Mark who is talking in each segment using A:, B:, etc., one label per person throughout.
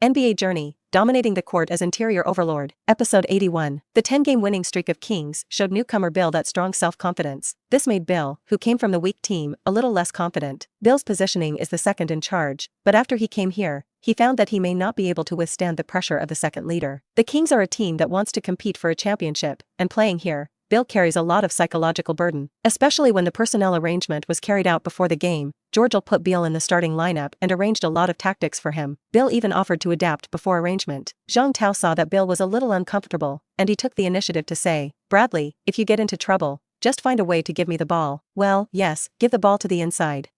A: NBA Journey, dominating the court as Interior Overlord. Episode 81. The 10-game winning streak of Kings showed newcomer Bill that strong self-confidence. This made Bill, who came from the weak team, a little less confident. Bill's positioning is the second in charge, but after he came here, he found that he may not be able to withstand the pressure of the second leader. The Kings are a team that wants to compete for a championship, and playing here, Bill carries a lot of psychological burden, especially when the personnel arrangement was carried out before the game. George put Bill in the starting lineup and arranged a lot of tactics for him. Bill even offered to adapt before arrangement. Zhang Tao saw that Bill was a little uncomfortable, and he took the initiative to say, "Bradley, if you get into trouble, just find a way to give me the ball." "Well, yes, give the ball to the inside,"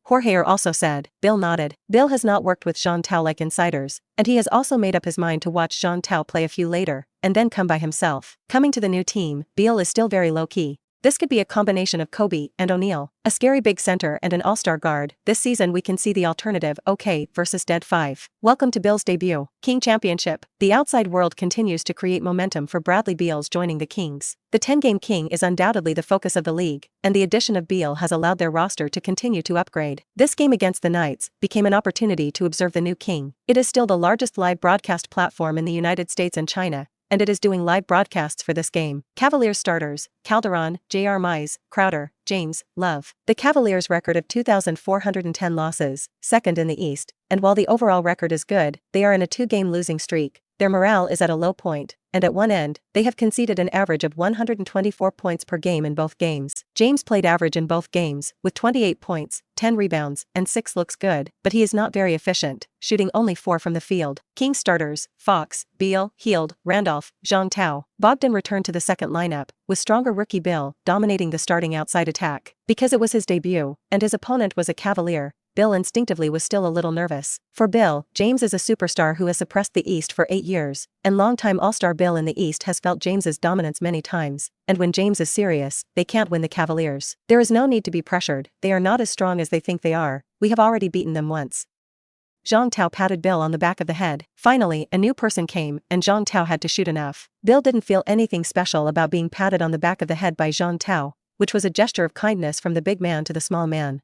A: Jorge also said. Bill nodded. Bill has not worked with Zhang Tao like insiders, and he has also made up his mind to watch Zhang Tao play a few later, and then come by himself. Coming to the new team, Bill is still very low-key. This could be a combination of Kobe and O'Neal, a scary big center and an all-star guard. This season we can see the alternative OK versus Dead 5. Welcome to Bill's debut. King Championship. The outside world continues to create momentum for Bradley Beal's joining the Kings. The 10-game King is undoubtedly the focus of the league, and the addition of Beal has allowed their roster to continue to upgrade. This game against the Knights became an opportunity to observe the new King. It is still the largest live broadcast platform in the United States and China, and it is doing live broadcasts for this game. Cavaliers starters: Calderon, J.R. Mize, Crowder, James, Love. The Cavaliers' record of 2,410 losses, second in the East, and while the overall record is good, they are in a 2-game losing streak. Their morale is at a low point, and at one end, they have conceded an average of 124 points per game in both games. James played average in both games, with 28 points, 10 rebounds, and 6 looks good, but he is not very efficient, shooting only 4 from the field. Kings starters: Fox, Beal, Hield, Randolph, Zhang Tao. Bogdan returned to the second lineup, with stronger rookie Bill dominating the starting outside attack. Because it was his debut, and his opponent was a Cavalier, Bill instinctively was still a little nervous. For Bill, James is a superstar who has suppressed the East for 8 years, and longtime All-Star Bill in the East has felt James's dominance many times, and when James is serious, they can't win the Cavaliers. There is no need to be pressured, they are not as strong as they think they are, we have already beaten them once. Zhang Tao patted Bill on the back of the head. Finally, a new person came, and Zhang Tao had to shoot enough. Bill didn't feel anything special about being patted on the back of the head by Zhang Tao, which was a gesture of kindness from the big man to the small man.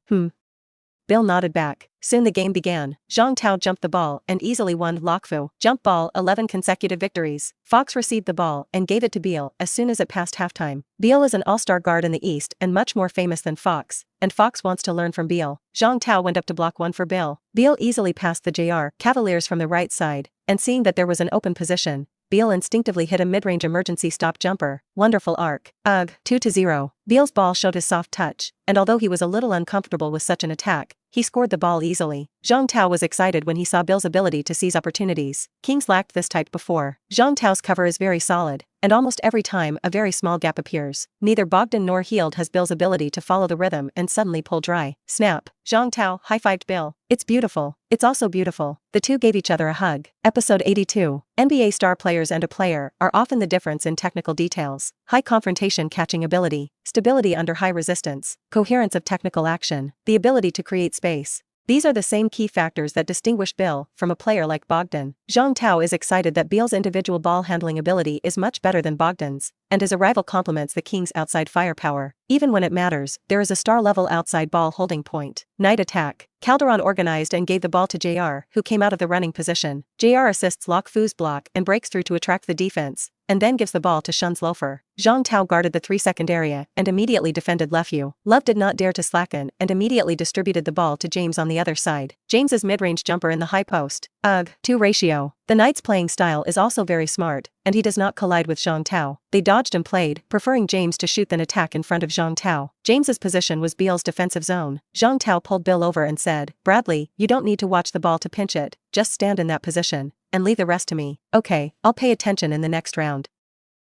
A: Bill nodded back. Soon the game began. Zhang Tao jumped the ball and easily won Lokfu. Jump ball, 11 consecutive victories. Fox received the ball and gave it to Beal as soon as it passed halftime. Beal is an all-star guard in the East and much more famous than Fox, and Fox wants to learn from Beal. Zhang Tao went up to block one for Bill. Beal easily passed the J.R. Cavaliers from the right side, and seeing that there was an open position, Beal instinctively hit a mid-range emergency stop jumper. Wonderful arc. 2-0. Beal's ball showed his soft touch, and although he was a little uncomfortable with such an attack, he scored the ball easily. Zhang Tao was excited when he saw Bill's ability to seize opportunities. Kings lacked this type before. Zhang Tao's cover is very solid, and almost every time a very small gap appears. Neither Bogdan nor Hield has Bill's ability to follow the rhythm and suddenly pull dry. Snap. Zhang Tao high-fived Bill. It's beautiful. It's also beautiful. The two gave each other a hug. Episode 82. NBA star players and a player are often the difference in technical details. High confrontation catching ability, stability under high resistance, coherence of technical action, the ability to create space. These are the same key factors that distinguish Bill from a player like Bogdan. Zhang Tao is excited that Beal's individual ball handling ability is much better than Bogdan's, and his arrival complements the Kings' outside firepower. Even when it matters, there is a star-level outside ball holding point. Night attack. Calderon organized and gave the ball to J.R., who came out of the running position. J.R. assists Lokfu's block and breaks through to attract the defense, and then gives the ball to Shun's loafer. Zhang Tao guarded the 3-second area and immediately defended Lefeu. Love did not dare to slacken and immediately distributed the ball to James on the other side. James's mid-range jumper in the high post. 2 ratio. The Knights' playing style is also very smart, and he does not collide with Zhang Tao. They dodged and played, preferring James to shoot than attack in front of Zhang Tao. James's position was Beal's defensive zone. Zhang Tao pulled Bill over and said, "Bradley, you don't need to watch the ball to pinch it, just stand in that position, and leave the rest to me." "Okay, I'll pay attention in the next round."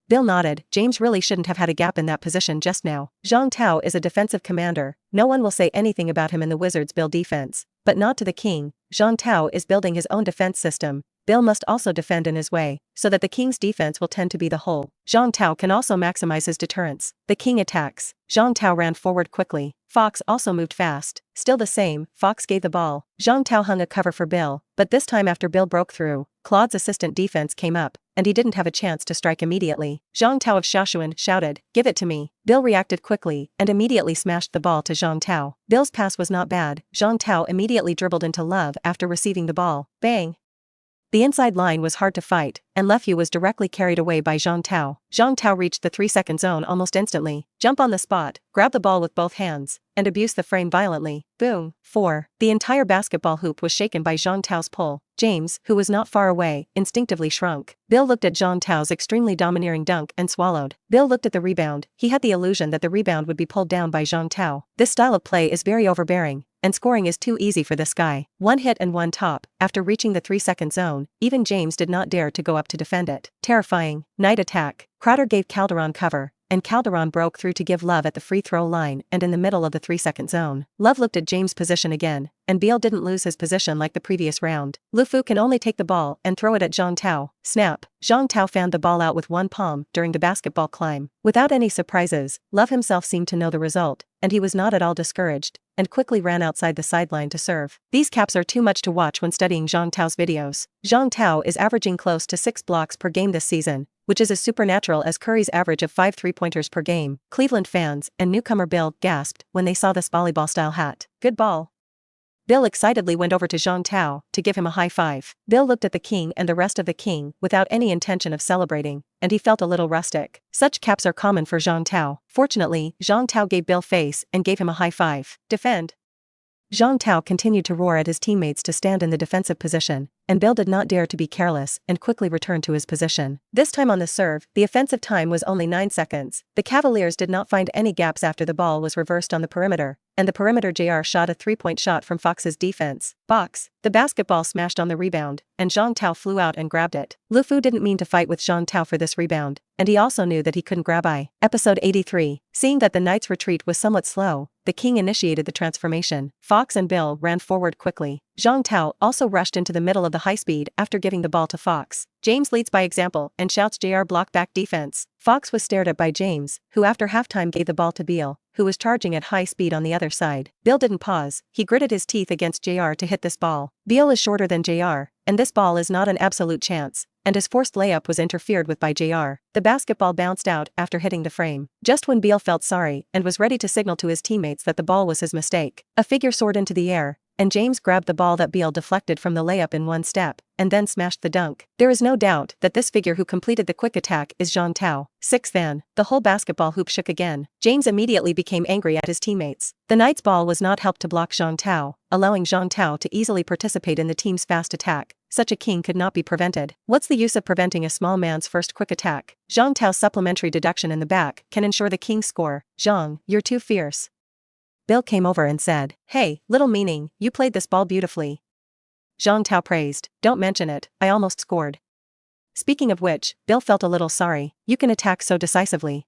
A: Bill nodded. James really shouldn't have had a gap in that position just now. Zhang Tao is a defensive commander. No one will say anything about him in the Wizards' Bill defense, but not to the King. Zhang Tao is building his own defense system. Bill must also defend in his way, so that the King's defense will tend to be the whole. Zhang Tao can also maximize his deterrence. The King attacks. Zhang Tao ran forward quickly. Fox also moved fast. Still the same, Fox gave the ball. Zhang Tao hung a cover for Bill, but this time after Bill broke through, Claude's assistant defense came up, and he didn't have a chance to strike immediately. Zhang Tao of Shaoxuan shouted, "Give it to me." Bill reacted quickly and immediately smashed the ball to Zhang Tao. Bill's pass was not bad. Zhang Tao immediately dribbled into Love after receiving the ball. Bang! The inside line was hard to fight, and Lefeu was directly carried away by Zhang Tao. Zhang Tao reached the 3-second zone almost instantly, jump on the spot, grab the ball with both hands, and abuse the frame violently. Boom. 4. The entire basketball hoop was shaken by Zhang Tao's pull. James, who was not far away, instinctively shrunk. Bill looked at Zhang Tao's extremely domineering dunk and swallowed. Bill looked at the rebound. He had the illusion that the rebound would be pulled down by Zhang Tao. This style of play is very overbearing, and scoring is too easy for this guy. One hit and one top. After reaching the 3-second zone, even James did not dare to go up to defend it. Terrifying. Night attack. Crowder gave Calderon cover, and Calderon broke through to give Love at the free throw line and in the middle of the 3-second zone. Love looked at James' position again, and Beal didn't lose his position like the previous round. Lefeu can only take the ball and throw it at Zhang Tao. Snap. Zhang Tao fanned the ball out with one palm during the basketball climb. Without any surprises, Love himself seemed to know the result, and he was not at all discouraged, and quickly ran outside the sideline to serve. These caps are too much to watch when studying Zhang Tao's videos. Zhang Tao is averaging close to 6 blocks per game this season, which is as supernatural as Curry's average of 5 3-pointers per game. Cleveland fans and newcomer Bill gasped when they saw this volleyball-style hat. Good ball. Bill excitedly went over to Zhang Tao to give him a high five. Bill looked at the king and the rest of the king without any intention of celebrating, and he felt a little rustic. Such caps are common for Zhang Tao. Fortunately, Zhang Tao gave Bill face and gave him a high five. Defend. Zhang Tao continued to roar at his teammates to stand in the defensive position, and Bill did not dare to be careless and quickly returned to his position. This time on the serve, the offensive time was only 9 seconds. The Cavaliers did not find any gaps after the ball was reversed on the perimeter, and the perimeter JR shot a 3-point shot from Fox's defense. Box. The basketball smashed on the rebound, and Zhang Tao flew out and grabbed it. Lefeu didn't mean to fight with Zhang Tao for this rebound, and he also knew that he couldn't grab I. Episode 83. Seeing that the Knights' retreat was somewhat slow, the king initiated the transformation. Fox and Bill ran forward quickly. Zhang Tao also rushed into the middle of the high speed after giving the ball to Fox. James leads by example and shouts JR block back defense. Fox was stared at by James, who after halftime gave the ball to Beal, who was charging at high speed on the other side. Bill didn't pause, he gritted his teeth against JR to hit this ball. Beal is shorter than JR, and this ball is not an absolute chance, and his forced layup was interfered with by JR. The basketball bounced out after hitting the frame. Just when Beal felt sorry and was ready to signal to his teammates that the ball was his mistake, a figure soared into the air, and James grabbed the ball that Beal deflected from the layup in one step, and then smashed the dunk. There is no doubt that this figure who completed the quick attack is Zhang Tao. 6. Then, the whole basketball hoop shook again. James immediately became angry at his teammates. The Knights' ball was not helped to block Zhang Tao, allowing Zhang Tao to easily participate in the team's fast attack. Such a king could not be prevented. What's the use of preventing a small man's first quick attack? Zhang Tao's supplementary deduction in the back can ensure the king's score. Zhang, you're too fierce. Bill came over and said, "Hey, little meaning, you played this ball beautifully." Zhang Tao praised, "Don't mention it, I almost scored." Speaking of which, Bill felt a little sorry. You can attack so decisively.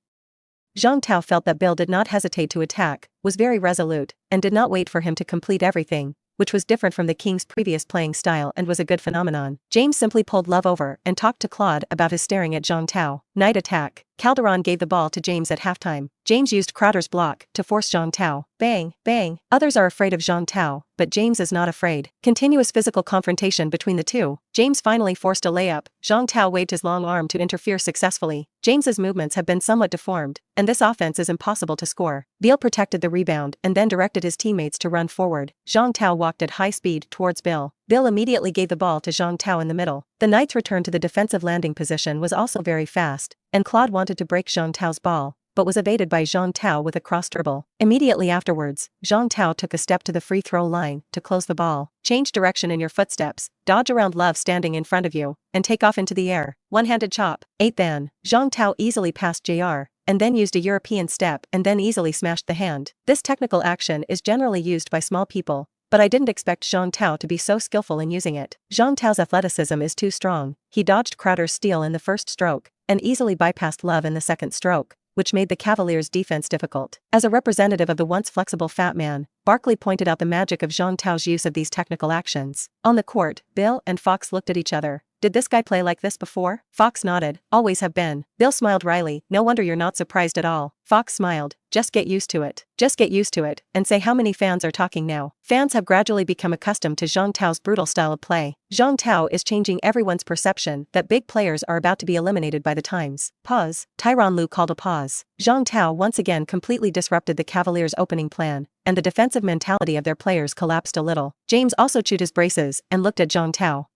A: Zhang Tao felt that Bill did not hesitate to attack, was very resolute, and did not wait for him to complete everything, which was different from the king's previous playing style and was a good phenomenon. James simply pulled Love over and talked to Claude about his staring at Zhang Tao. Night attack. Calderon gave the ball to James at halftime. James used Crowder's block to force Zhang Tao. Bang, bang. Others are afraid of Zhang Tao, but James is not afraid. Continuous physical confrontation between the two. James finally forced a layup. Zhang Tao waved his long arm to interfere successfully. James's movements have been somewhat deformed, and this offense is impossible to score. Beal protected the rebound and then directed his teammates to run forward. Zhang Tao walked at high speed towards Bill. Bill immediately gave the ball to Zhang Tao in the middle. The Knights' return to the defensive landing position was also very fast, and Claude wanted to break Zhang Tao's ball, but was evaded by Zhang Tao with a cross dribble. Immediately afterwards, Zhang Tao took a step to the free throw line to close the ball. Change direction in your footsteps, dodge around Love standing in front of you, and take off into the air. One-handed chop. 8. Then, Zhang Tao easily passed JR, and then used a European step and then easily smashed the hand. This technical action is generally used by small people, but I didn't expect Zhang Tao to be so skillful in using it. Zhang Tao's athleticism is too strong. He dodged Crowder's steal in the first stroke, and easily bypassed Love in the second stroke, which made the Cavaliers' defense difficult. As a representative of the once flexible fat man, Barkley pointed out the magic of Zhang Tao's use of these technical actions. On the court, Bill and Fox looked at each other. Did this guy play like this before? Fox nodded. Always have been. Bill smiled wryly. No wonder you're not surprised at all. Fox smiled. Just get used to it. Just get used to it, and say how many fans are talking now. Fans have gradually become accustomed to Zhang Tao's brutal style of play. Zhang Tao is changing everyone's perception that big players are about to be eliminated by the times. Pause. Tyronn Lue called a pause. Zhang Tao once again completely disrupted the Cavaliers' opening plan, and the defensive mentality of their players collapsed a little. James also chewed his braces and looked at Zhang Tao.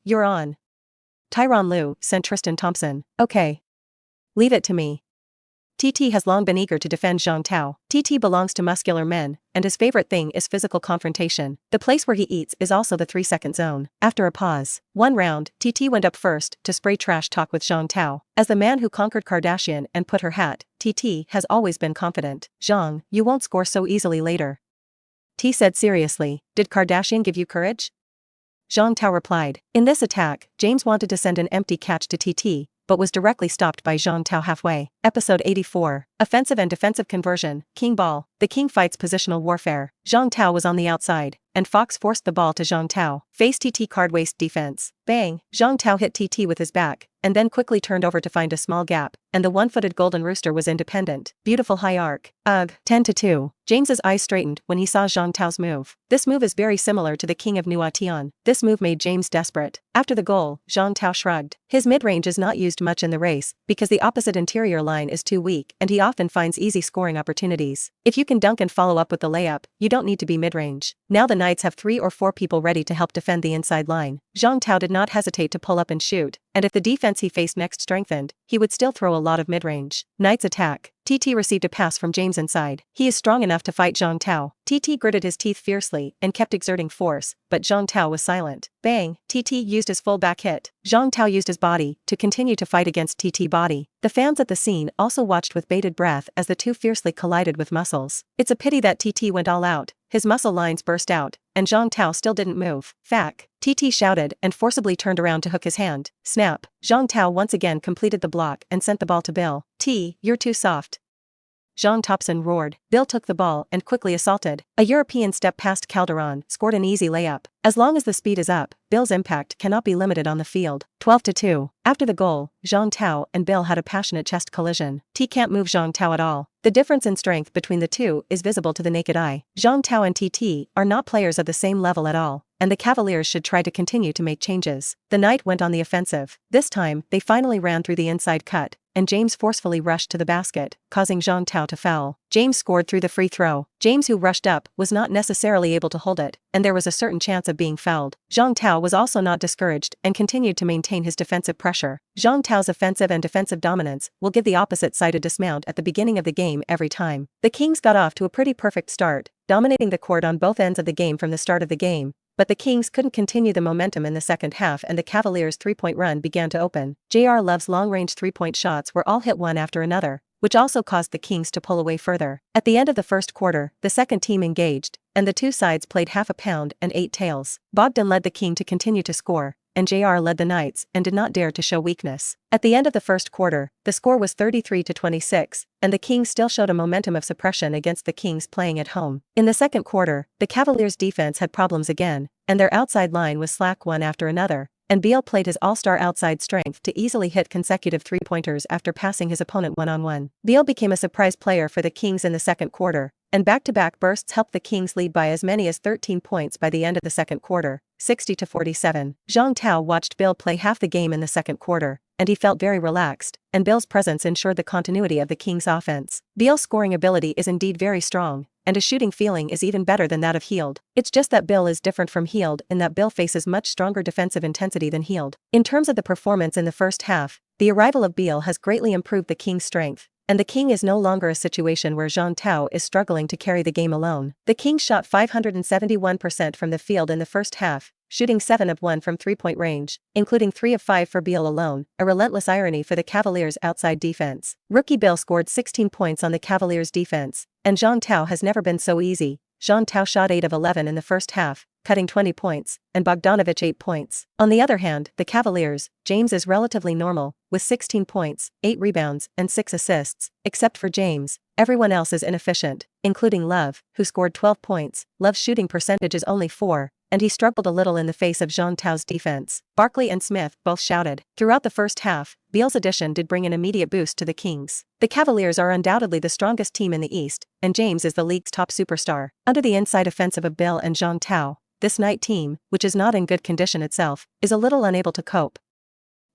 A: You're on. Tyronn Lue sent Tristan Thompson. Okay. Leave it to me. TT has long been eager to defend Zhang Tao. TT belongs to muscular men, and his favorite thing is physical confrontation. The place where he eats is also the 3-second zone. After a pause, one round, TT went up first to spray trash talk with Zhang Tao. As the man who conquered Kardashian and put her hat, TT has always been confident. Zhang, you won't score so easily later. T said seriously, did Kardashian give you courage? Zhang Tao replied. In this attack, James wanted to send an empty catch to TT, but was directly stopped by Zhang Tao halfway. Episode 84. Offensive and defensive conversion. King ball. The king fights positional warfare. Zhang Tao was on the outside, and Fox forced the ball to Zhang Tao. Face TT card waste defense. Bang! Zhang Tao hit TT with his back, and then quickly turned over to find a small gap, and the one-footed golden rooster was independent. Beautiful high arc. Ugh. 10-2. James's eyes straightened when he saw Zhang Tao's move. This move is very similar to the King of Nuation. This move made James desperate. After the goal, Zhang Tao shrugged. His mid-range is not used much in the race, because the opposite interior line is too weak, and he often finds easy scoring opportunities. If you can dunk and follow up with the layup, you don't need to be mid-range. Now the Knights have 3 or 4 people ready to help defend the inside line. Zhang Tao did not hesitate to pull up and shoot, and if the defense he faced next strengthened, he would still throw a lot of mid-range. Knights attack. TT received a pass from James inside. He is strong enough to fight Zhang Tao. TT gritted his teeth fiercely and kept exerting force, but Zhang Tao was silent. Bang! TT used his full back hit. Zhang Tao used his body to continue to fight against TT body. The fans at the scene also watched with bated breath as the two fiercely collided with muscles. It's a pity that TT went all out. His muscle lines burst out, and Zhang Tao still didn't move. Fack! TT shouted and forcibly turned around to hook his hand. Snap! Zhang Tao once again completed the block and sent the ball to Bill. You're too soft. Zhang Thompson roared. Bill took the ball and quickly assaulted. A European step past Calderon, scored an easy layup. As long as the speed is up, Bill's impact cannot be limited on the field. 12-2. After the goal, Zhang Tao and Bill had a passionate chest collision. T can't move Zhang Tao at all. The difference in strength between the two is visible to the naked eye. Zhang Tao and TT are not players of the same level at all, and the Cavaliers should try to continue to make changes. The Knight went on the offensive. This time, they finally ran through the inside cut, and James forcefully rushed to the basket, causing Zhang Tao to foul. James scored through the free throw. James, who rushed up, was not necessarily able to hold it, and there was a certain chance of being fouled. Zhang Tao was also not discouraged and continued to maintain his defensive pressure. Zhang Tao's offensive and defensive dominance will give the opposite side a dismount at the beginning of the game every time. The Kings got off to a pretty perfect start, dominating the court on both ends of the game from the start of the game, but the Kings couldn't continue the momentum in the second half and the Cavaliers' three-point run began to open. J.R. Love's long-range three-point shots were all hit one after another, which also caused the Kings to pull away further. At the end of the first quarter, the second team engaged, and the two sides played half a pound and 8 tails. Bogdan led the King to continue to score, and JR led the Knights and did not dare to show weakness. At the end of the first quarter, the score was 33-26, and the Kings still showed a momentum of suppression against the Kings playing at home. In the second quarter, the Cavaliers' defense had problems again, and their outside line was slack one after another, and Beal played his all-star outside strength to easily hit consecutive three-pointers after passing his opponent one-on-one. Beal became a surprise player for the Kings in the second quarter, and back-to-back bursts helped the Kings lead by as many as 13 points by the end of the second quarter, 60-47. Zhang Tao watched Bill play half the game in the second quarter, and he felt very relaxed, and Bill's presence ensured the continuity of the Kings' offense. Beal's scoring ability is indeed very strong, and his shooting feeling is even better than that of Hield. It's just that Bill is different from Hield in that Bill faces much stronger defensive intensity than Hield. In terms of the performance in the first half, the arrival of Beal has greatly improved the Kings' strength, and the King is no longer a situation where Zhang Tao is struggling to carry the game alone. The Kings shot 571% from the field in the first half, shooting 7 of 1 from three-point range, including 3 of 5 for Beal alone, a relentless irony for the Cavaliers' outside defense. Rookie Bill scored 16 points on the Cavaliers' defense, and Zhang Tao has never been so easy. Zhang Tao shot 8 of 11 in the first half, cutting 20 points, and Bogdanović 8 points. On the other hand, the Cavaliers, James is relatively normal, with 16 points, 8 rebounds, and 6 assists. Except for James, everyone else is inefficient, including Love, who scored 12 points. Love's shooting percentage is only 4, and he struggled a little in the face of Jean Tao's defense. Barkley and Smith both shouted. Throughout the first half, Beal's addition did bring an immediate boost to the Kings. The Cavaliers are undoubtedly the strongest team in the East, and James is the league's top superstar. Under the inside offensive of Beal and Jean Tao, this night team, which is not in good condition itself, is a little unable to cope.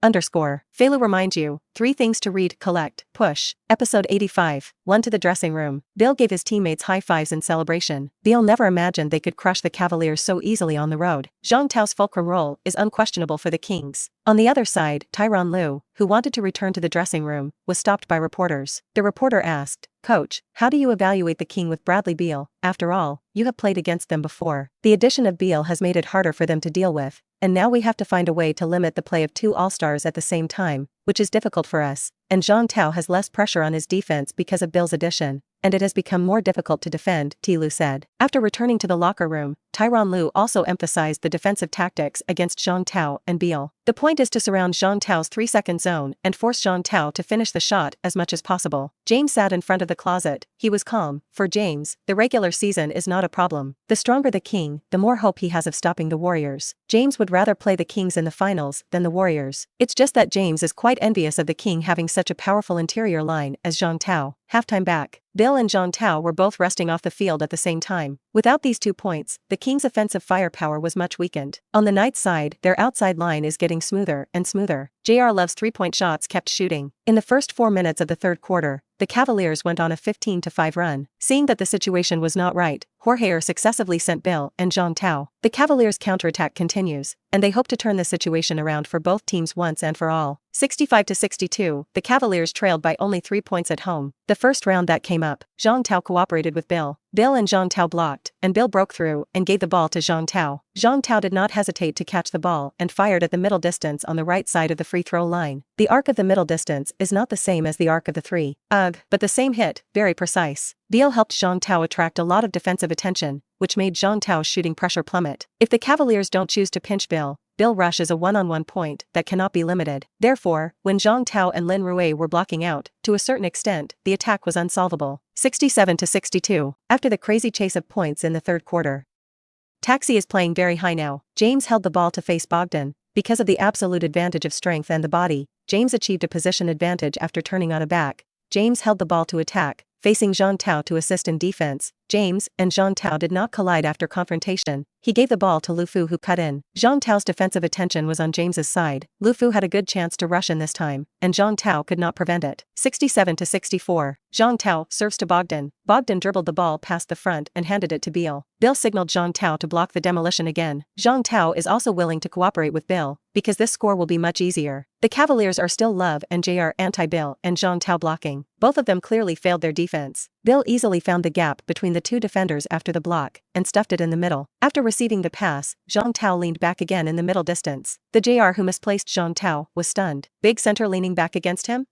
A: Failu reminds you, 3 things to read, collect, push. Episode 85, 1 to the dressing room. Beal gave his teammates high fives in celebration. Beal never imagined they could crush the Cavaliers so easily on the road. Jean Tao's fulcrum role is unquestionable for the Kings. On the other side, Tyronn Lue, who wanted to return to the dressing room, was stopped by reporters. The reporter asked, "Coach, how do you evaluate the King with Bradley Beal? After all, you have played against them before. The addition of Beal has made it harder for them to deal with, and now we have to find a way to limit the play of 2 All-Stars at the same time, which is difficult for us, and Jean Tao has less pressure on his defense because of Beal's addition, and it has become more difficult to defend," Lue said. After returning to the locker room, Tyronn Lue also emphasized the defensive tactics against Jean Tao and Beal. The point is to surround Jean Tao's 3-second zone and force Jean Tao to finish the shot as much as possible. James sat in front of the closet. He was calm. For James, the regular season is not a problem. The stronger the King, the more hope he has of stopping the Warriors. James would rather play the Kings in the finals than the Warriors. It's just that James is quite envious of the King having such a powerful interior line as Jean Tao. Halftime back. Beal and Jean Tao were both resting off the field at the same time. Without these 2 points, the Kings' offensive firepower was much weakened. On the Knights' side, their outside line is getting smoother and smoother. J.R. Love's 3-point shots kept shooting. In the first 4 minutes of the third quarter, the Cavaliers went on a 15-5 run. Seeing that the situation was not right, Jorge successively sent Beal and Jean Tao. The Cavaliers' counterattack continues, and they hope to turn the situation around for both teams once and for all. 65-62, the Cavaliers trailed by only 3 points at home. The first round that came up, Jean Tao cooperated with Beal. Beal and Jean Tao blocked, and Beal broke through and gave the ball to Jean Tao. Jean Tao did not hesitate to catch the ball and fired at the middle distance on the right side of the free throw line. The arc of the middle distance is not the same as the arc of the 3. But the same hit, very precise. Beal helped Jean Tao attract a lot of defensive attention, which made Jean Tao's shooting pressure plummet. If the Cavaliers don't choose to pinch Beal rush is a one-on-one point that cannot be limited. Therefore, when Jean Tao and Lin Rue were blocking out, to a certain extent, the attack was unsolvable. 67-62, after the crazy chase of points in the third quarter. Taxi is playing very high now. James held the ball to face Bogdan. Because of the absolute advantage of strength and the body, James achieved a position advantage after turning on a back. James held the ball to attack, facing Jean Tao to assist in defense. James and Jean Tao did not collide after confrontation. He gave the ball to Lu Fu, who cut in. Jean Tao's defensive attention was on James's side. Lu Fu had a good chance to rush in this time, and Jean Tao could not prevent it. 67-64. Jean Tao serves to Bogdan. Bogdan dribbled the ball past the front and handed it to Beal. Beal signaled Jean Tao to block the demolition again. Jean Tao is also willing to cooperate with Beal, because this score will be much easier. The Cavaliers are still Love and JR anti-Beal and Jean Tao blocking. Both of them clearly failed their defense. Beal easily found the gap between the 2 defenders after the block, and stuffed it in the middle. After receiving the pass, Jean Tao leaned back again in the middle distance. The JR who misplaced Jean Tao was stunned. Big center leaning back against him?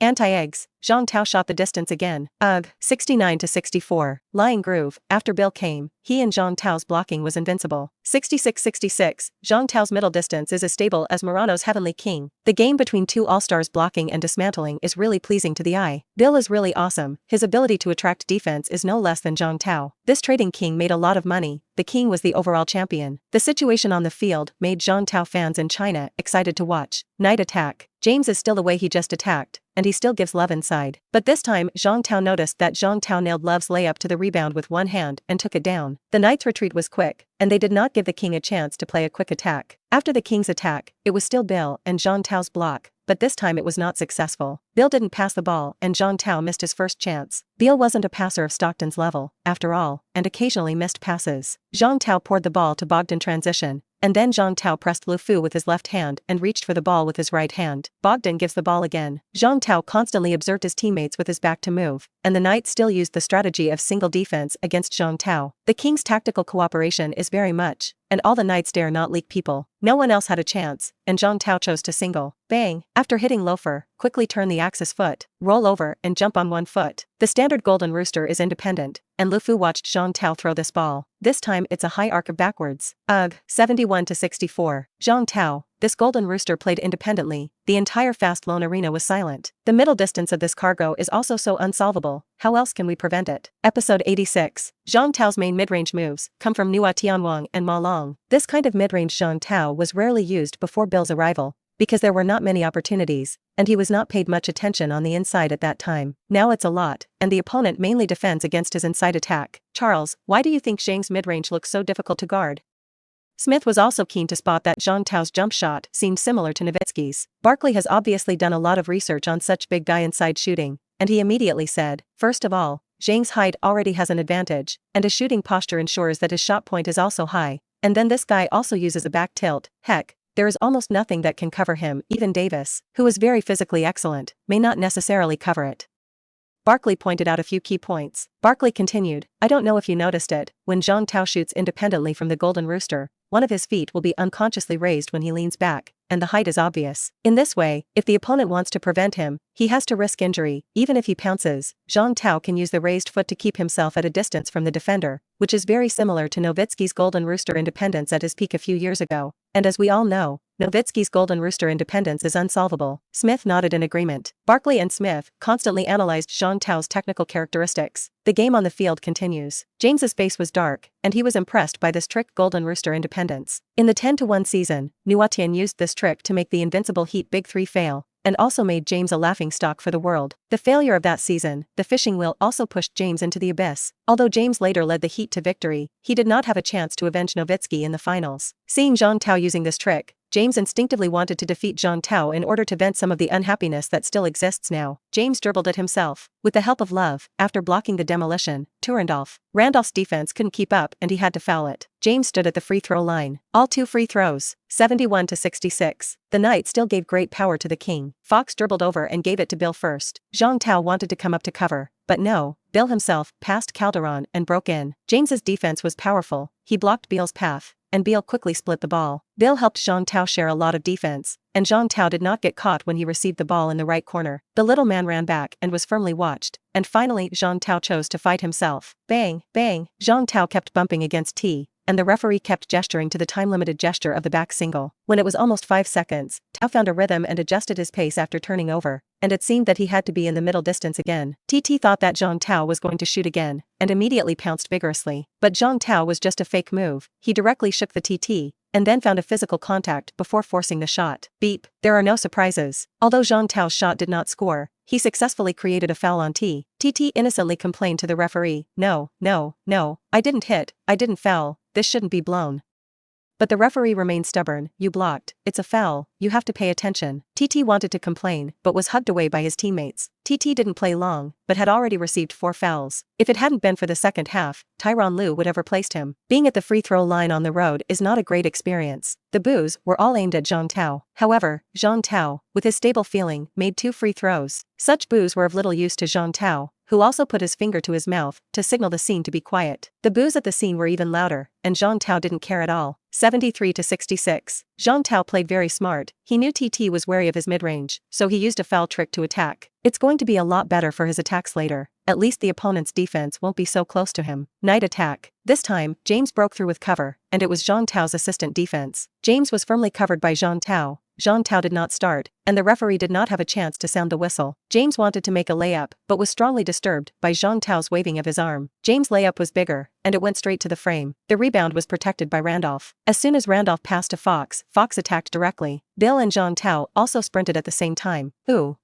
A: Anti-eggs. Jean Tao shot the distance again. 69-64. Lying groove. After Beal came, he and Jean Tao's blocking was invincible. 66-66. Jean Tao's middle distance is as stable as Morano's Heavenly King. The game between 2 All-Stars blocking and dismantling is really pleasing to the eye. Beal is really awesome. His ability to attract defense is no less than Jean Tao. This trading King made a lot of money. The King was the overall champion. The situation on the field made Jean Tao fans in China excited to watch. Night attack. James is still the way he just attacked, and he still gives Love inside. But this time, Jean Tao noticed that Jean Tao nailed Love's layup to the rebound with one hand and took it down. The Knights' retreat was quick, and they did not give the King a chance to play a quick attack. After the King's attack, it was still Beal and Jean Tao's block, but this time it was not successful. Beal didn't pass the ball, and Jean Tao missed his first chance. Beal wasn't a passer of Stockton's level, after all, and occasionally missed passes. Jean Tao poured the ball to Bogdan transition, and then Jean Tao pressed Lu Fu with his left hand and reached for the ball with his right hand. Bogdan gives the ball again. Jean Tao constantly observed his teammates with his back to move, and the Knights still used the strategy of single defense against Jean Tao. The King's tactical cooperation is very much, and all the Knights dare not leak people. No one else had a chance, and Jean Tao chose to single. Bang! After hitting loafer, quickly turn the axis foot, roll over and jump on one foot. The standard Golden Rooster is independent, and Lu Fu watched Jean Tao throw this ball. This time it's a high arc of backwards. 71-64. Jean Tao, this golden rooster played independently, the entire fast-lone arena was silent. The middle distance of this cargo is also so unsolvable, how else can we prevent it? Episode 86. Zhang Tao's main mid-range moves come from Nua Tianwang and Ma Long. This kind of mid-range Zhang Tao was rarely used before Bill's arrival, because there were not many opportunities, and he was not paid much attention on the inside at that time. Now it's a lot, and the opponent mainly defends against his inside attack. Charles, why do you think Zhang's mid-range looks so difficult to guard? Smith was also keen to spot that Zhang Tao's jump shot seemed similar to Nowitzki's. Barkley has obviously done a lot of research on such big guy inside shooting, and he immediately said, first of all, Zhang's height already has an advantage, and his shooting posture ensures that his shot point is also high, and then this guy also uses a back tilt. Heck, there is almost nothing that can cover him. Even Davis, who is very physically excellent, may not necessarily cover it. Barkley pointed out a few key points. Barkley continued, I don't know if you noticed it, when Zhang Tao shoots independently from the golden rooster, one of his feet will be unconsciously raised when he leans back, and the height is obvious. In this way, if the opponent wants to prevent him, he has to risk injury. Even if he pounces, Zhang Tao can use the raised foot to keep himself at a distance from the defender, which is very similar to Nowitzki's golden rooster independence at his peak a few years ago. And as we all know, Nowitzki's golden rooster independence is unsolvable. Smith nodded in agreement. Barkley and Smith constantly analyzed Zhang Tao's technical characteristics. The game on the field continues. James's face was dark, and he was impressed by this trick golden rooster independence. In the 10-1 season, Nuatian used this trick to make the invincible Heat Big Three fail, and also made James a laughingstock for the world. The failure of that season, the fishing wheel also pushed James into the abyss. Although James later led the Heat to victory, he did not have a chance to avenge Nowitzki in the finals. Seeing Zhang Tao using this trick, James instinctively wanted to defeat Zhang Tao in order to vent some of the unhappiness that still exists now. James dribbled it himself. With the help of Love, after blocking the demolition, to Randolph. Randolph's defense couldn't keep up and he had to foul it. James stood at the free throw line. All 2 free throws. 71-66. The Knight still gave great power to the King. Fox dribbled over and gave it to Bill first. Zhang Tao wanted to come up to cover, but no, Bill himself passed Calderon and broke in. James's defense was powerful. He blocked Beal's path, and Beal quickly split the ball. Bill helped Zhang Tao share a lot of defense, and Zhang Tao did not get caught when he received the ball in the right corner. The little man ran back and was firmly watched, and finally Zhang Tao chose to fight himself. Bang, bang, Zhang Tao kept bumping against T, and the referee kept gesturing to the time-limited gesture of the back single. When it was almost 5 seconds, Tao found a rhythm and adjusted his pace after turning over, and it seemed that he had to be in the middle distance again. TT thought that Zhang Tao was going to shoot again, and immediately pounced vigorously. But Zhang Tao was just a fake move. He directly shook the TT, and then found a physical contact before forcing the shot. Beep. There are no surprises. Although Zhang Tao's shot did not score, he successfully created a foul on T. TT innocently complained to the referee, no, I didn't hit, I didn't foul, this shouldn't be blown. But the referee remained stubborn. You blocked, it's a foul, you have to pay attention. TT wanted to complain, but was hugged away by his teammates. TT didn't play long, but had already received 4 fouls. If it hadn't been for the second half, Tyronn Lue would have replaced him. Being at the free throw line on the road is not a great experience. The boos were all aimed at Zhang Tao. However, Zhang Tao, with his stable feeling, made 2 free throws. Such boos were of little use to Zhang Tao, who also put his finger to his mouth to signal the scene to be quiet. The boos at the scene were even louder, and Zhang Tao didn't care at all. 73-66. Zhang Tao played very smart. He knew TT was wary of his mid-range, so he used a foul trick to attack. It's going to be a lot better for his attacks later. At least the opponent's defense won't be so close to him. Night attack. This time, James broke through with cover, and it was Zhang Tao's assistant defense. James was firmly covered by Zhang Tao. Zhang Tao did not start, and the referee did not have a chance to sound the whistle. James wanted to make a layup, but was strongly disturbed by Zhang Tao's waving of his arm. James' layup was bigger, and it went straight to the frame. The rebound was protected by Randolph. As soon as Randolph passed to Fox, Fox attacked directly. Bill and Zhang Tao also sprinted at the same time. Ooh.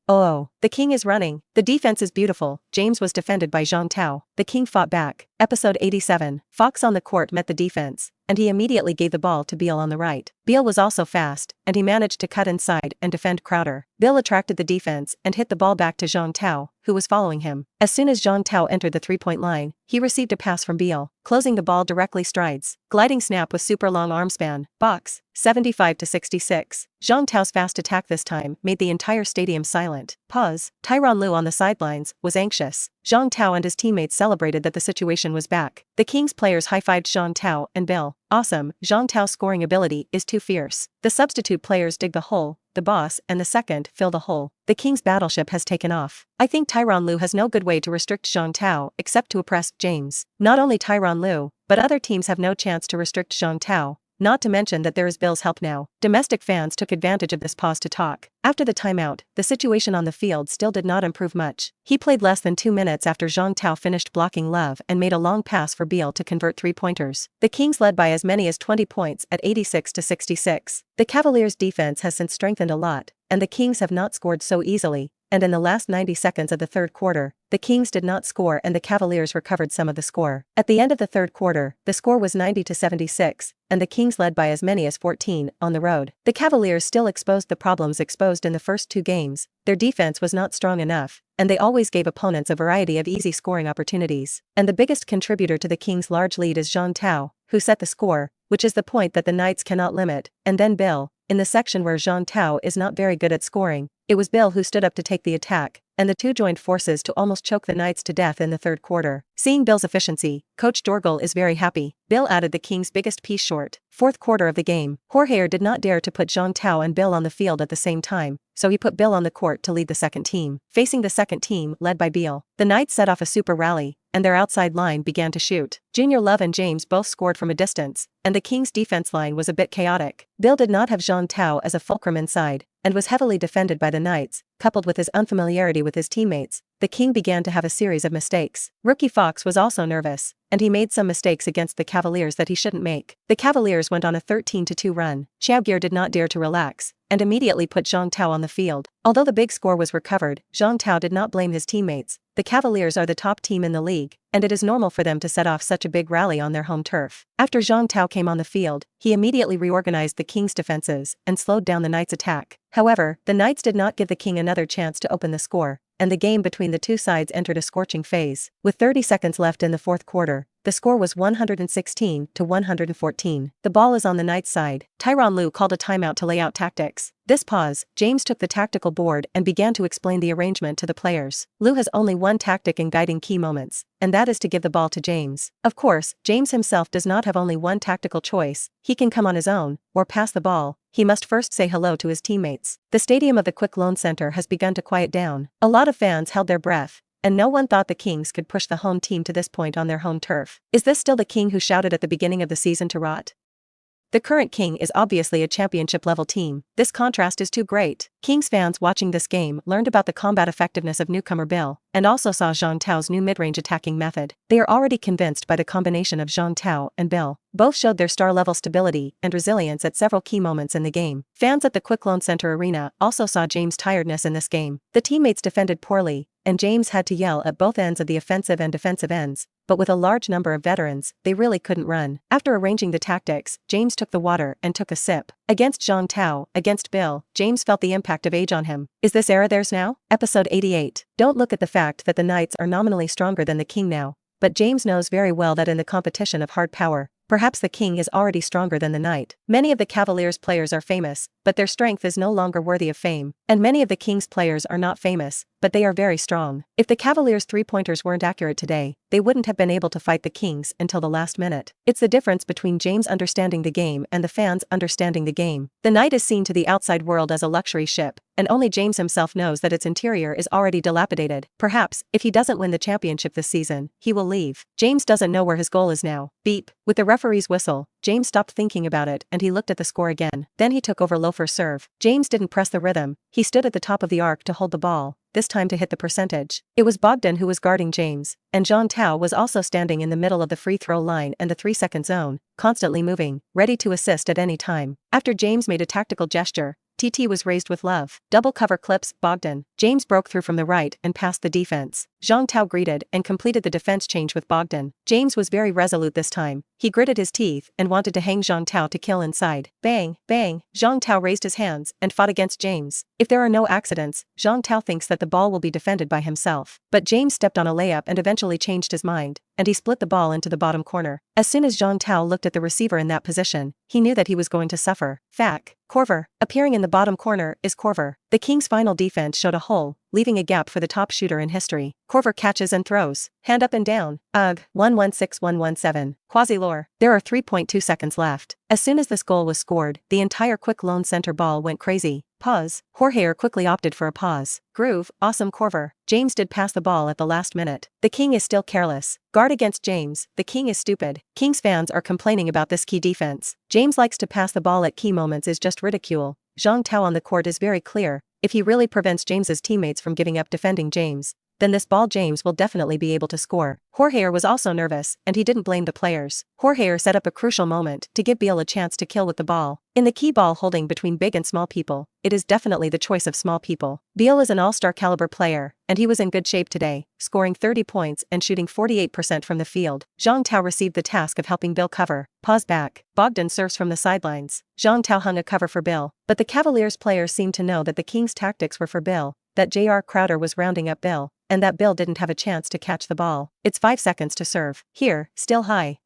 A: Oh, the King is running. The defense is beautiful. James was defended by Zhang Tao. The King fought back. Episode 87. Fox on the court met the defense, and he immediately gave the ball to Beal on the right. Beal was also fast, and he managed to cut inside and defend Crowder. Bill attracted the defense and hit the ball back to Zhang Tao, who was following him. As soon as Zhang Tao entered the three-point line, he received a pass from Beal, closing the ball directly strides. Gliding snap with super long arm span. Box. 75-66. Zhang Tao's fast attack this time made the entire stadium silent. Pause. Tyronn Lue on the sidelines was anxious. Zhang Tao and his teammates celebrated that the situation was back. The Kings players high-fived Zhang Tao and Bill. Awesome, Zhang Tao's scoring ability is too fierce. The substitute players dig the hole, the boss and the second fill the hole. The King's battleship has taken off. I think Tyronn Lue has no good way to restrict Zhang Tao except to oppress James. Not only Tyronn Lue, but other teams have no chance to restrict Zhang Tao. not to mention that there is Bill's help now. Domestic fans took advantage of this pause to talk. After the timeout, the situation on the field still did not improve much. He played less than 2 minutes after Zhang Tao finished blocking Love and made a long pass for Beal to convert 3-pointers. The Kings led by as many as 20 points at 86-66. The Cavaliers' defense has since strengthened a lot, and the Kings have not scored so easily. And in the last 90 seconds of the third quarter, the Kings did not score and the Cavaliers recovered some of the score. At the end of the third quarter, the score was 90-76, and the Kings led by as many as 14 on the road. The Cavaliers still exposed the problems exposed in the first 2 games. Their defense was not strong enough, and they always gave opponents a variety of easy scoring opportunities. And the biggest contributor to the Kings' large lead is Zhang Tao, who set the score, which is the point that the Knights cannot limit, and then Bill. In the section where Zhang Tao is not very good at scoring, it was Bill who stood up to take the attack, and the two joined forces to almost choke the Knights to death in the third quarter. Seeing Bill's efficiency, Coach Dorgal is very happy. Bill added the Kings' biggest piece short. Fourth quarter of the game, Jorge did not dare to put Zhang Tao and Bill on the field at the same time, so he put Bill on the court to lead the second team. Facing the second team, led by Beal, the Knights set off a super rally, and their outside line began to shoot. Junior Love and James both scored from a distance, and the Kings' defense line was a bit chaotic. Bill did not have Zhang Tao as a fulcrum inside, and was heavily defended by the Knights. Coupled with his unfamiliarity with his teammates, the King began to have a series of mistakes. Rookie Fox was also nervous, and he made some mistakes against the Cavaliers that he shouldn't make. The Cavaliers went on a 13-2 run. Chavgir did not dare to relax, and immediately put Zhang Tao on the field. Although the big score was recovered, Zhang Tao did not blame his teammates. The Cavaliers are the top team in the league, and it is normal for them to set off such a big rally on their home turf. After Zhang Tao came on the field, he immediately reorganized the Kings' defenses and slowed down the Knights' attack. However, the Knights did not give the King another chance to open the score, and the game between the two sides entered a scorching phase. With 30 seconds left in the fourth quarter, the score was 116-114. The ball is on the Knights' side. Tyronn Lue called a timeout to lay out tactics. This pause, James took the tactical board and began to explain the arrangement to the players. Lue has only one tactic in guiding key moments, and that is to give the ball to James. Of course, James himself does not have only one tactical choice. He can come on his own, or pass the ball. He must first say hello to his teammates. The stadium of the Quick Loan Center has begun to quiet down. A lot of fans held their breath, and no one thought the Kings could push the home team to this point on their home turf. Is this still the King who shouted at the beginning of the season to rot? The current King is obviously a championship-level team. This contrast is too great. Kings fans watching this game learned about the combat effectiveness of newcomer Bill, and also saw Zhang Tao's new mid-range attacking method. They are already convinced by the combination of Zhang Tao and Bill. Both showed their star-level stability and resilience at several key moments in the game. Fans at the Quick Loan Center Arena also saw James' tiredness in this game. The teammates defended poorly, and James had to yell at both ends of the offensive and defensive ends, but with a large number of veterans, they really couldn't run. After arranging the tactics, James took the water and took a sip. Against Zhang Tao, against Bill, James felt the impact of age on him. Is this era theirs now? Episode 88. Don't look at the fact that the Knights are nominally stronger than the King now, but James knows very well that in the competition of hard power, perhaps the King is already stronger than the Knight. Many of the Cavaliers' players are famous, but their strength is no longer worthy of fame, and many of the Kings' players are not famous, but they are very strong. If the Cavaliers' three-pointers weren't accurate today, they wouldn't have been able to fight the Kings until the last minute. It's the difference between James understanding the game and the fans understanding the game. The Knight is seen to the outside world as a luxury ship, and only James himself knows that its interior is already dilapidated. Perhaps, if he doesn't win the championship this season, he will leave. James doesn't know where his goal is now. Beep. With the referee's whistle, James stopped thinking about it and he looked at the score again. Then he took over Loafer's serve. James didn't press the rhythm. He stood at the top of the arc to hold the ball, this time to hit the percentage. It was Bogdan who was guarding James, and Zhang Tao was also standing in the middle of the free throw line and the 3-second zone, constantly moving, ready to assist at any time. After James made a tactical gesture, TT was raised with Love. Double cover clips, Bogdan. James broke through from the right and passed the defense. Zhang Tao greeted and completed the defense change with Bogdan. James was very resolute this time. He gritted his teeth and wanted to hang Zhang Tao to kill inside. Bang, bang. Zhang Tao raised his hands and fought against James. If there are no accidents, Zhang Tao thinks that the ball will be defended by himself. But James stepped on a layup and eventually changed his mind, and he split the ball into the bottom corner. As soon as Zhang Tao looked at the receiver in that position, he knew that he was going to suffer. Fac. Korver. Appearing in the bottom corner is Korver. The Kings' final defense showed a hole, leaving a gap for the top shooter in history. Korver catches and throws. Hand up and down. Ugh. 116117. Quasi-lore. There are 3.2 seconds left. As soon as this goal was scored, the entire Quick Loan Center ball went crazy. Pause. Jorge quickly opted for a pause. Groove, awesome Corver. James did pass the ball at the last minute. The king is still careless. Guard against James, the king is stupid. Kings fans are complaining about this key defense. James likes to pass the ball at key moments is just ridicule. Zhang Tao on the court is very clear. If he really prevents James's teammates from giving up defending James, then this ball James will definitely be able to score. Jorge was also nervous, and he didn't blame the players. Jorge set up a crucial moment to give Beal a chance to kill with the ball. In the key ball holding between big and small people, it is definitely the choice of small people. Beal is an all-star caliber player, and he was in good shape today, scoring 30 points and shooting 48% from the field. Zhang Tao received the task of helping Beal cover. Pause back. Bogdan serves from the sidelines. Zhang Tao hung a cover for Beal, but the Cavaliers players seemed to know that the Kings' tactics were for Beal, that J.R. Crowder was rounding up Beal, and that Beal didn't have a chance to catch the ball. It's 5 seconds to serve. Here, still high.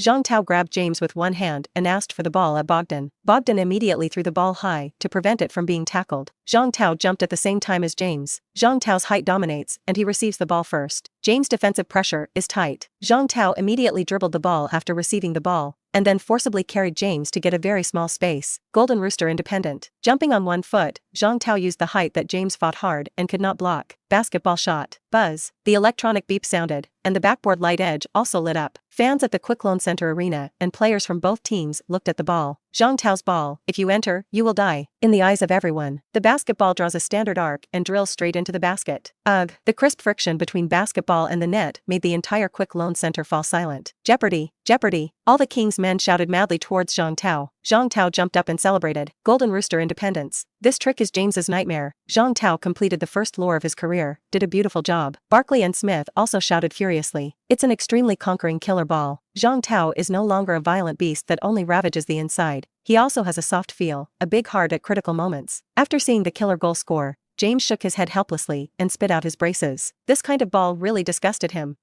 A: Zhang Tao grabbed James with one hand and asked for the ball at Bogdan. Bogdan immediately threw the ball high to prevent it from being tackled. Zhang Tao jumped at the same time as James. Zhang Tao's height dominates, and he receives the ball first. James' defensive pressure is tight. Zhang Tao immediately dribbled the ball after receiving the ball, and then forcibly carried James to get a very small space. Golden Rooster independent. Jumping on one foot, Zhang Tao used the height that James fought hard and could not block. Basketball shot. Buzz. The electronic beep sounded, and the backboard light edge also lit up. Fans at the Quick Loan Center Arena and players from both teams looked at the ball. Zhang Tao's ball. If you enter, you will die. In the eyes of everyone, the basketball draws a standard arc and drills straight into the basket. Ugh. The crisp friction between basketball and the net made the entire Quick Loan Center fall silent. Jeopardy! Jeopardy! All the Kings men shouted madly towards Zhang Tao. Zhang Tao jumped up and celebrated. Golden Rooster independence. This trick is James's nightmare. Zhang Tao completed the first lure of his career, did a beautiful job. Barkley and Smith also shouted furiously. It's an extremely conquering killer ball. Zhang Tao is no longer a violent beast that only ravages the inside. He also has a soft feel, a big heart at critical moments. After seeing the killer goal score, James shook his head helplessly and spit out his braces. This kind of ball really disgusted him.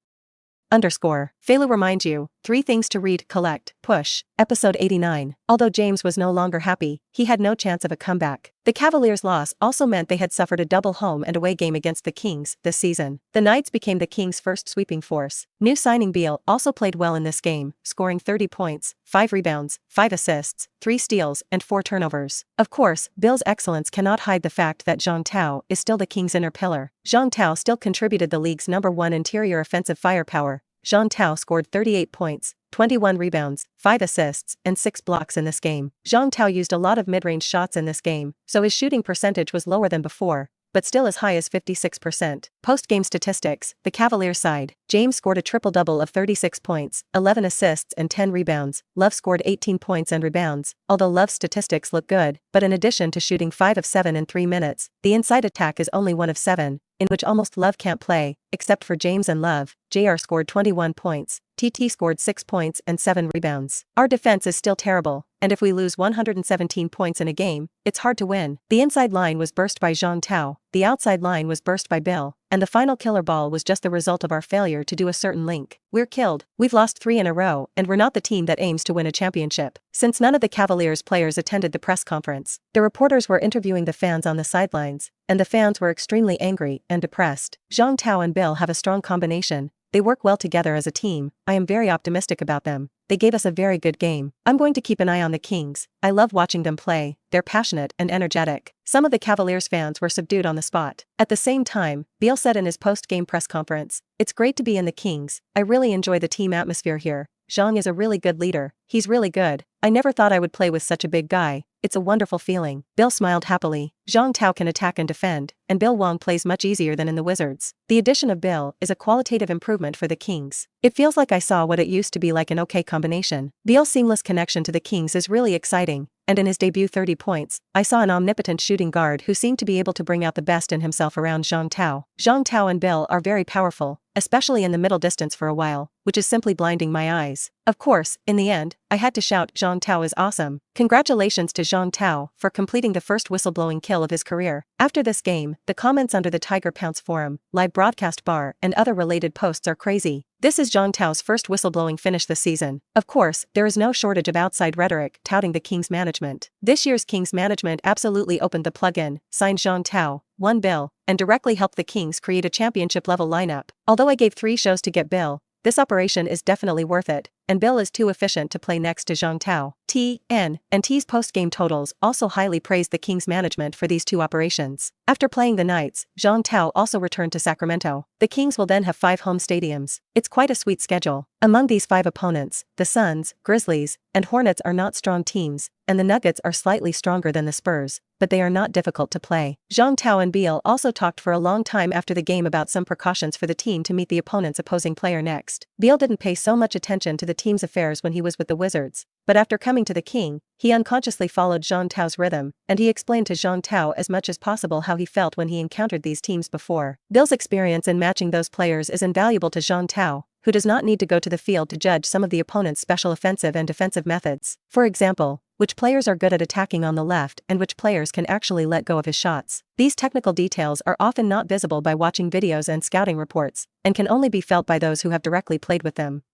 A: Failu reminds you, 3 things to read, collect, push. Episode 89. Although James was no longer happy, he had no chance of a comeback. The Cavaliers' loss also meant they had suffered a double home and away game against the Kings this season. The Knights became the Kings' first sweeping force. New signing Beal also played well in this game, scoring 30 points, 5 rebounds, 5 assists, 3 steals, and 4 turnovers. Of course, Beal's excellence cannot hide the fact that Zhang Tao is still the Kings' inner pillar. Zhang Tao still contributed the league's #1 interior offensive firepower. Zhang Tao scored 38 points, 21 rebounds, 5 assists, and 6 blocks in this game. Zhang Tao used a lot of mid-range shots in this game, so his shooting percentage was lower than before, but still as high as 56%. Post-game statistics, the Cavaliers side. James scored a triple-double of 36 points, 11 assists and 10 rebounds. Love scored 18 points and rebounds, although Love's statistics look good, but in addition to shooting 5 of 7 in 3 minutes, the inside attack is only 1 of 7, in which almost Love can't play, except for James and Love. JR scored 21 points, TT scored 6 points and 7 rebounds. Our defense is still terrible, and if we lose 117 points in a game, it's hard to win. The inside line was burst by Zhang Tao, the outside line was burst by Beal, and the final killer ball was just the result of our failure to do a certain link. We're killed. We've lost 3 in a row, and we're not the team that aims to win a championship. Since none of the Cavaliers players attended the press conference, the reporters were interviewing the fans on the sidelines, and the fans were extremely angry and depressed. Zhang Tao and Beal have a strong combination. They work well together as a team. I am very optimistic about them. They gave us a very good game. I'm going to keep an eye on the Kings. I love watching them play. They're passionate and energetic. Some of the Cavaliers fans were subdued on the spot. At the same time, Beal said in his post-game press conference, "It's great to be in the Kings. I really enjoy the team atmosphere here. Zhang is a really good leader. He's really good. I never thought I would play with such a big guy. It's a wonderful feeling." Beal smiled happily. Zhang Tao can attack and defend, and Beal Wong plays much easier than in the Wizards. The addition of Beal is a qualitative improvement for the Kings. It feels like I saw what it used to be like an okay combination. Beal's seamless connection to the Kings is really exciting, and in his debut 30 points, I saw an omnipotent shooting guard who seemed to be able to bring out the best in himself around Zhang Tao. Zhang Tao and Beal are very powerful, especially in the middle distance for a while, which is simply blinding my eyes. Of course, in the end, I had to shout, Zhang Tao is awesome. Congratulations to Zhang Tao for completing the first whistleblowing kill of his career. After this game, the comments under the Tiger Pounce forum, live broadcast bar, and other related posts are crazy. This is Zhang Tao's first whistleblowing finish this season. Of course, there is no shortage of outside rhetoric touting the Kings management. This year's Kings management absolutely opened the plug-in, signed Zhang Tao, won Beal, and directly helped the Kings create a championship-level lineup. Although I gave 3 shows to get Beal, this operation is definitely worth it. and Bill is too efficient to play next to Zhang Tao. T's post-game totals also highly praised the Kings management for these two operations. After playing the Knights, Zhang Tao also returned to Sacramento. The Kings will then have 5 home stadiums. It's quite a sweet schedule. Among these 5 opponents, the Suns, Grizzlies, and Hornets are not strong teams, and the Nuggets are slightly stronger than the Spurs, but they are not difficult to play. Zhang Tao and Beal also talked for a long time after the game about some precautions for the team to meet the opponent's opposing player next. Beal didn't pay so much attention to the team's affairs when he was with the Wizards, but after coming to the King, he unconsciously followed Zhang Tao's rhythm, and he explained to Zhang Tao as much as possible how he felt when he encountered these teams before. Bill's experience in matching those players is invaluable to Zhang Tao, who does not need to go to the field to judge some of the opponent's special offensive and defensive methods. For example, which players are good at attacking on the left and which players can actually let go of his shots. These technical details are often not visible by watching videos and scouting reports, and can only be felt by those who have directly played with them.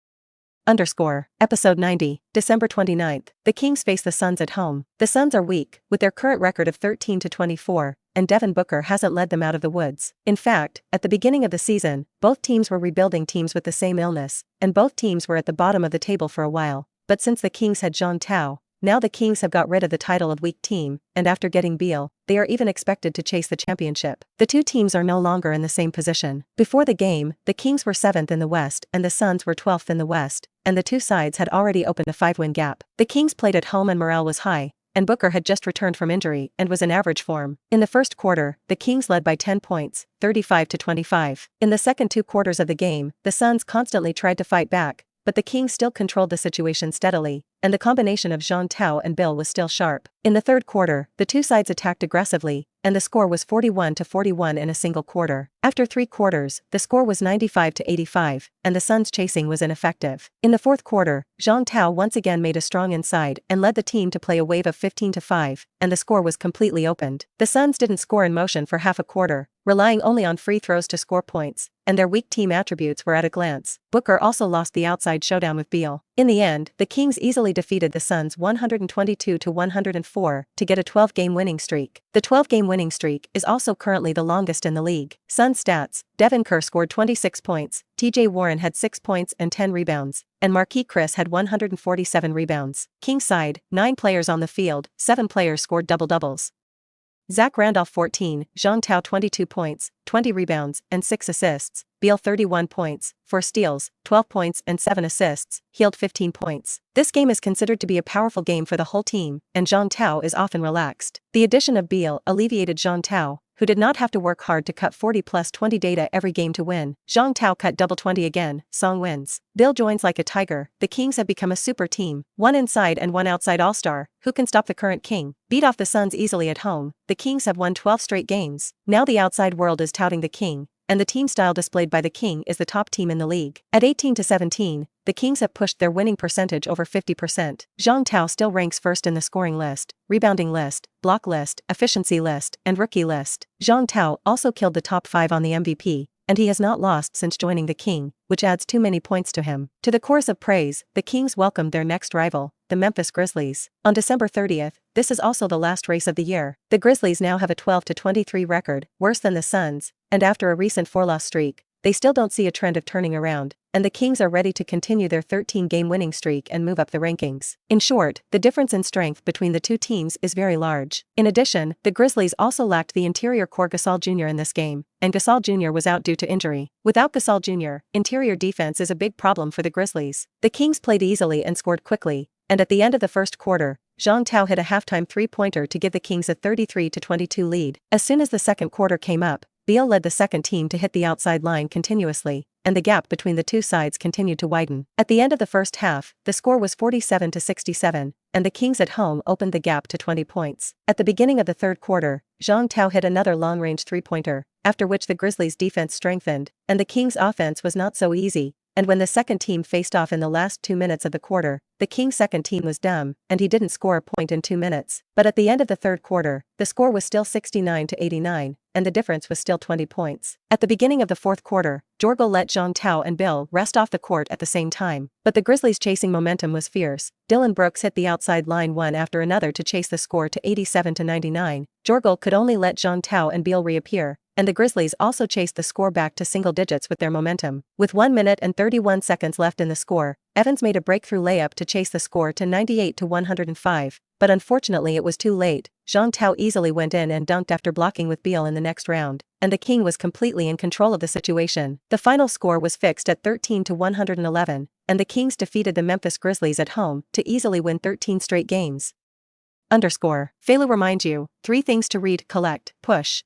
A: Episode 90, December 29th. The Kings face the Suns at home. The Suns are weak, with their current record of 13-24, and Devin Booker hasn't led them out of the woods. In fact, at the beginning of the season, both teams were rebuilding teams with the same illness, and both teams were at the bottom of the table for a while. But since the Kings had Zhang Tao, now the Kings have got rid of the title of weak team, and after getting Beal, they are even expected to chase the championship. The two teams are no longer in the same position. Before the game, the Kings were 7th in the West and the Suns were 12th in the West, and the two sides had already opened a 5-win gap. The Kings played at home and morale was high, and Booker had just returned from injury and was in average form. In the first quarter, the Kings led by 10 points, 35-25. In the second 2 quarters of the game, the Suns constantly tried to fight back, but the Kings still controlled the situation steadily, and the combination of Zhang Tao and Bill was still sharp. In the third quarter, the two sides attacked aggressively, and the score was 41-41 in a single quarter. After 3 quarters, the score was 95-85, and the Suns' chasing was ineffective. In the fourth quarter, Zhang Tao once again made a strong inside and led the team to play a wave of 15-5, and the score was completely opened. The Suns didn't score in motion for half a quarter, relying only on free throws to score points, and their weak team attributes were at a glance. Booker also lost the outside showdown with Beal. In the end, the Kings easily defeated the Suns 122-104 to get a 12-game winning streak. The 12-game winning streak is also currently the longest in the league. Suns stats: Devin Kerr scored 26 points, TJ Warren had 6 points and 10 rebounds, and Marquise Chris had 147 rebounds. Kings side: 9 players on the field, 7 players scored double-doubles. Zach Randolph 14, Zhang Tao 22 points, 20 rebounds, and 6 assists, Beal 31 points, 4 steals, 12 points and 7 assists, Hield 15 points. This game is considered to be a powerful game for the whole team, and Zhang Tao is often relaxed. The addition of Beal alleviated Zhang Tao, who did not have to work hard to cut 40+20 data every game to win. Zhang Tao cut double 20 again, Song wins. Bill joins like a tiger. The Kings have become a super team, one inside and one outside all-star. Who can stop the current king? Beat off the Suns easily at home. The Kings have won 12 straight games. Now the outside world is touting the King, and the team style displayed by the King is the top team in the league. At 18-17, the Kings have pushed their winning percentage over 50%. Zhang Tao still ranks first in the scoring list, rebounding list, block list, efficiency list, and rookie list. Zhang Tao also killed the top 5 on the MVP, and he has not lost since joining the King, which adds too many points to him. To the chorus of praise, the Kings welcomed their next rival, the Memphis Grizzlies. On December 30th, this is also the last race of the year. The Grizzlies now have a 12-23 record, worse than the Suns, and after a recent 4-loss streak, they still don't see a trend of turning around, and the Kings are ready to continue their 13-game winning streak and move up the rankings. In short, the difference in strength between the two teams is very large. In addition, the Grizzlies also lacked the interior core Gasol Jr. in this game, and Gasol Jr. was out due to injury. Without Gasol Jr., interior defense is a big problem for the Grizzlies. The Kings played easily and scored quickly, and at the end of the first quarter, Zhang Tao hit a halftime 3-pointer to give the Kings a 33-22 lead. As soon as the second quarter came up, Beal led the second team to hit the outside line continuously, and the gap between the two sides continued to widen. At the end of the first half, the score was 47-67, and the Kings at home opened the gap to 20 points. At the beginning of the third quarter, Zhang Tao hit another long-range 3-pointer, after which the Grizzlies' defense strengthened, and the Kings' offense was not so easy. And when the second team faced off in the last 2 minutes of the quarter, the Kings' second team was dumb, and he didn't score a point in 2 minutes. But at the end of the third quarter, the score was still 69-89, and the difference was still 20 points. At the beginning of the fourth quarter, Jorgel let Zhang Tao and Bill rest off the court at the same time. But the Grizzlies' chasing momentum was fierce. Dylan Brooks hit the outside line one after another to chase the score to 87-99. Jorgel could only let Zhang Tao and Beal reappear, and the Grizzlies also chased the score back to single digits with their momentum. With 1 minute and 31 seconds left in the score, Evans made a breakthrough layup to chase the score to 98-105, but unfortunately it was too late. Jean Tao easily went in and dunked after blocking with Beal in the next round, and the King was completely in control of the situation. The final score was fixed at 13-111, and the Kings defeated the Memphis Grizzlies at home to easily win 13 straight games. Underscore. Failu reminds you, 3 things to read, collect, push.